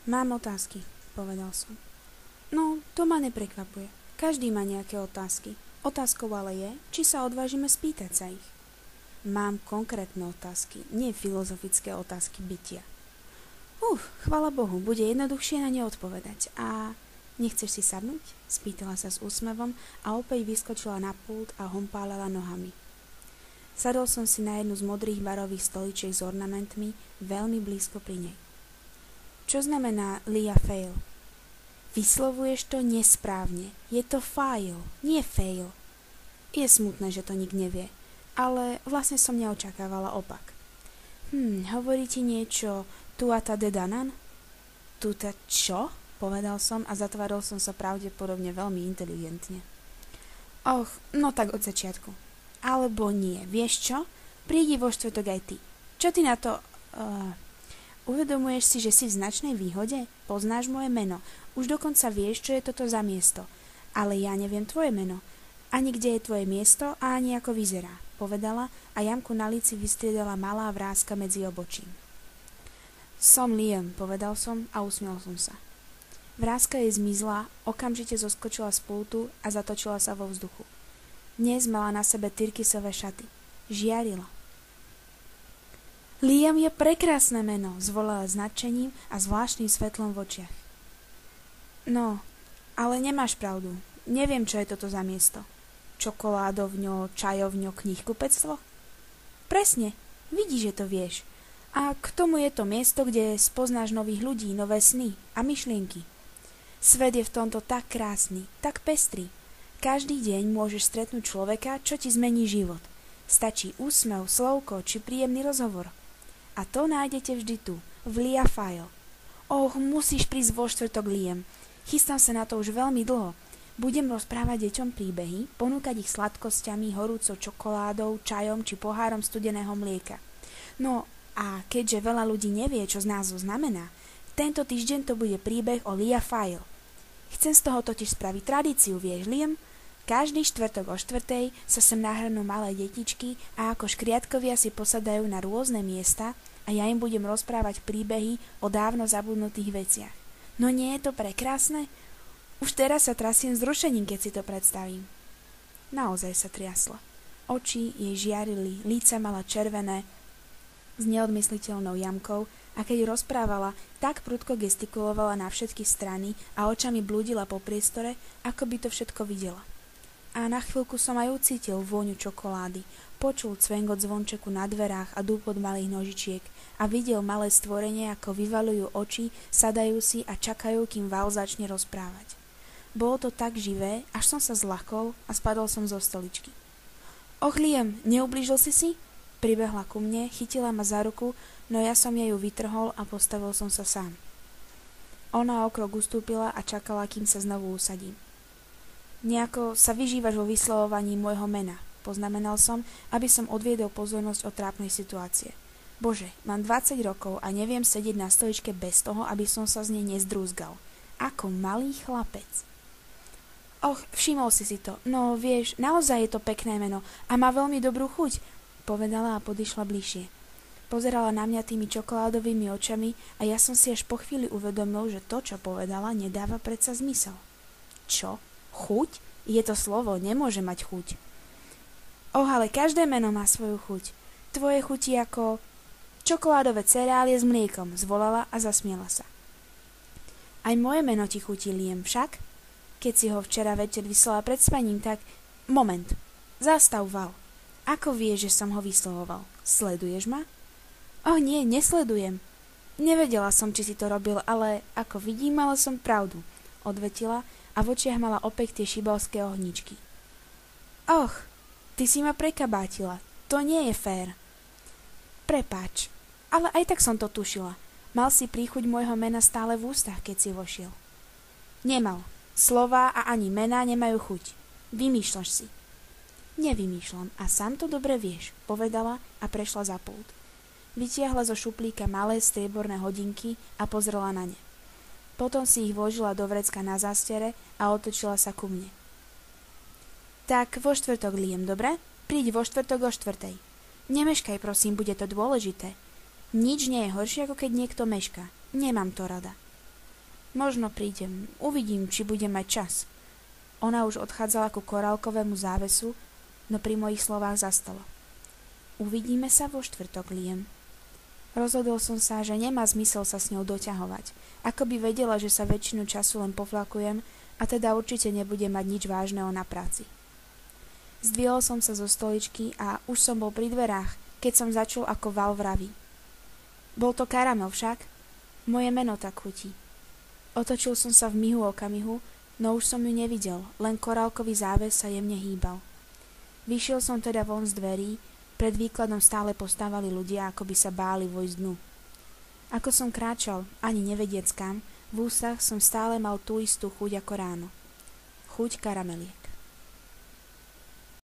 Mám otázky, povedal som. No, to ma neprekvapuje. Každý má nejaké otázky. Otázkou ale je, či sa odvážime spýtať sa ich. Mám konkrétne otázky, nie filozofické otázky bytia. Chvála Bohu, bude jednoduchšie na ne odpovedať. A nechceš si sadnúť? Spýtala sa s úsmevom a opäť vyskočila na pult a hompálala nohami. Sadol som si na jednu z modrých barových stoličiek s ornamentmi veľmi blízko pri nej. Čo znamená Lia fail? Vyslovuješ to nesprávne. Je to fail, nie fail. Je smutné, že to nik nevie, ale vlastne som neočakávala opak. Hovorí ti niečo Tuatha Dé Danann? Tuta čo? Povedal som a zatváril som sa pravdepodobne veľmi inteligentne. No tak od začiatku. Alebo nie, vieš čo? Prídi vo štvrtok aj ty. Čo ty na to... Uvedomuješ si, že si v značnej výhode? Poznáš moje meno. Už dokonca vieš, čo je toto za miesto. Ale ja neviem tvoje meno. Ani kde je tvoje miesto a ani ako vyzerá, povedala a jamku na líci vystriedala malá vráska medzi obočím. Som Liam, povedal som a usmiel som sa. Vráska jej zmizla, okamžite zoskočila z pultu a zatočila sa vo vzduchu. Dnes mala na sebe tyrkysové šaty. Žiarila. Liam je prekrásne meno, zvolala s nadšením a zvláštnym svetlom v očiach. No, ale nemáš pravdu. Neviem, čo je toto za miesto. Čokoládovňo, čajovňo, knihkupectvo? Presne, vidíš, že to vieš. A k tomu je to miesto, kde spoznáš nových ľudí, nové sny a myšlienky. Svet je v tomto tak krásny, tak pestrý. Každý deň môžeš stretnúť človeka, čo ti zmení život. Stačí úsmev, slovko či príjemný rozhovor. A to nájdete vždy tu, v Lia Fail. Musíš prísť vo štvrtok, Liam. Chystám sa na to už veľmi dlho. Budem rozprávať deťom príbehy, ponúkať ich sladkosťami, horúcou čokoládou, čajom či pohárom studeného mlieka. No a keďže veľa ľudí nevie, čo z názvu znamená, tento týždeň to bude príbeh o Lia Fail. Chcem z toho totiž spraviť tradíciu, vieš, Liam? Každý štvrtok o štvrtej sa sem nahrnú malé detičky a ako škriatkovia si posadajú na rôzne miesta a ja im budem rozprávať príbehy o dávno zabudnutých veciach. No nie je to prekrásne? Už teraz sa trasiem vzrušením, keď si to predstavím. Naozaj sa triasla. Oči jej žiarili, líca mala červené s neodmysliteľnou jamkou a keď rozprávala, tak prudko gestikulovala na všetky strany a očami blúdila po priestore, ako by to všetko videla. A na chvíľku som aj ucítil vôňu čokolády, počul cvengot zvončeku na dverách a dúpot malých nožičiek a videl malé stvorenie, ako vyvaľujú oči, sadajú si a čakajú, kým Val začne rozprávať. Bolo to tak živé, až som sa zľakol a spadol som zo stoličky. Liam, neublížil si si? Pribehla ku mne, chytila ma za ruku, no ja som jej ju vytrhol a postavil som sa sám. Ona o krok ustúpila a čakala, kým sa znovu usadím. Nejako sa vyžívaš vo vyslovovaní môjho mena, poznamenal som, aby som odviedol pozornosť od trápnej situácie. Bože, mám 20 rokov a neviem sedieť na stoličke bez toho, aby som sa z nej nezdrúzgal. Ako malý chlapec. Všimol si to. No vieš, naozaj je to pekné meno a má veľmi dobrú chuť, povedala a podišla bližšie. Pozerala na mňa tými čokoládovými očami a ja som si až po chvíli uvedomil, že to, čo povedala, nedáva predsa zmysel. Čo? Chuť? Je to slovo, nemôže mať chuť. Ale každé meno má svoju chuť. Tvoje chutí ako čokoládové cereálie s mliekom, zvolala a zasmiela sa. Aj moje meno ti chutí, Liam, však? Keď si ho včera večer vyslala pred spaním, tak... Moment. Zastav, Val. Ako vieš, že som ho vyslovoval? Sleduješ ma? Nie, nesledujem. Nevedela som, či si to robil, ale ako vidím, mala som pravdu, odvetila a v očiach mala opäť tie šibalské ohničky. Ty si ma prekabátila. To nie je fér. Prepáč, ale aj tak som to tušila. Mal si príchuť môjho mena stále v ústach, keď si vošiel. Nemal. Slová a ani mená nemajú chuť. Vymýšľaš si. Nevymýšľam a sám to dobre vieš, povedala a prešla za pult. Vytiahla zo šuplíka malé strieborné hodinky a pozrela na ne. Potom si ich vložila do vrecka na zástiere a otočila sa ku mne. Tak vo štvrtok, Liam, dobre? Príď vo štvrtok o štvrtej. Nemeškaj, prosím, bude to dôležité. Nič nie je horšie, ako keď niekto mešká. Nemám to rada. Možno prídem, uvidím, či budem mať čas. Ona už odchádzala ku korálkovému závesu, no pri mojich slovách zastala. Uvidíme sa vo štvrtok, Liam. Rozhodol som sa, že nemá zmysel sa s ňou doťahovať. Ako by vedela, že sa väčšinu času len poflakujem a teda určite nebudem mať nič vážneho na práci. Zdvihol som sa zo stoličky a už som bol pri dverách, keď som začul, ako Val vraví. Bol to Karamel však? Moje meno tak chutí. Otočil som sa v mihu okamihu, no už som ju nevidel, len korálkový záves sa jemne hýbal. Vyšiel som teda von z dverí, pred výkladom stále postávali ľudia, ako by sa báli vojsť dnu. Ako som kráčal, ani nevediec kam, v ústach som stále mal tú istú chuť ako ráno. Chuť karamelie.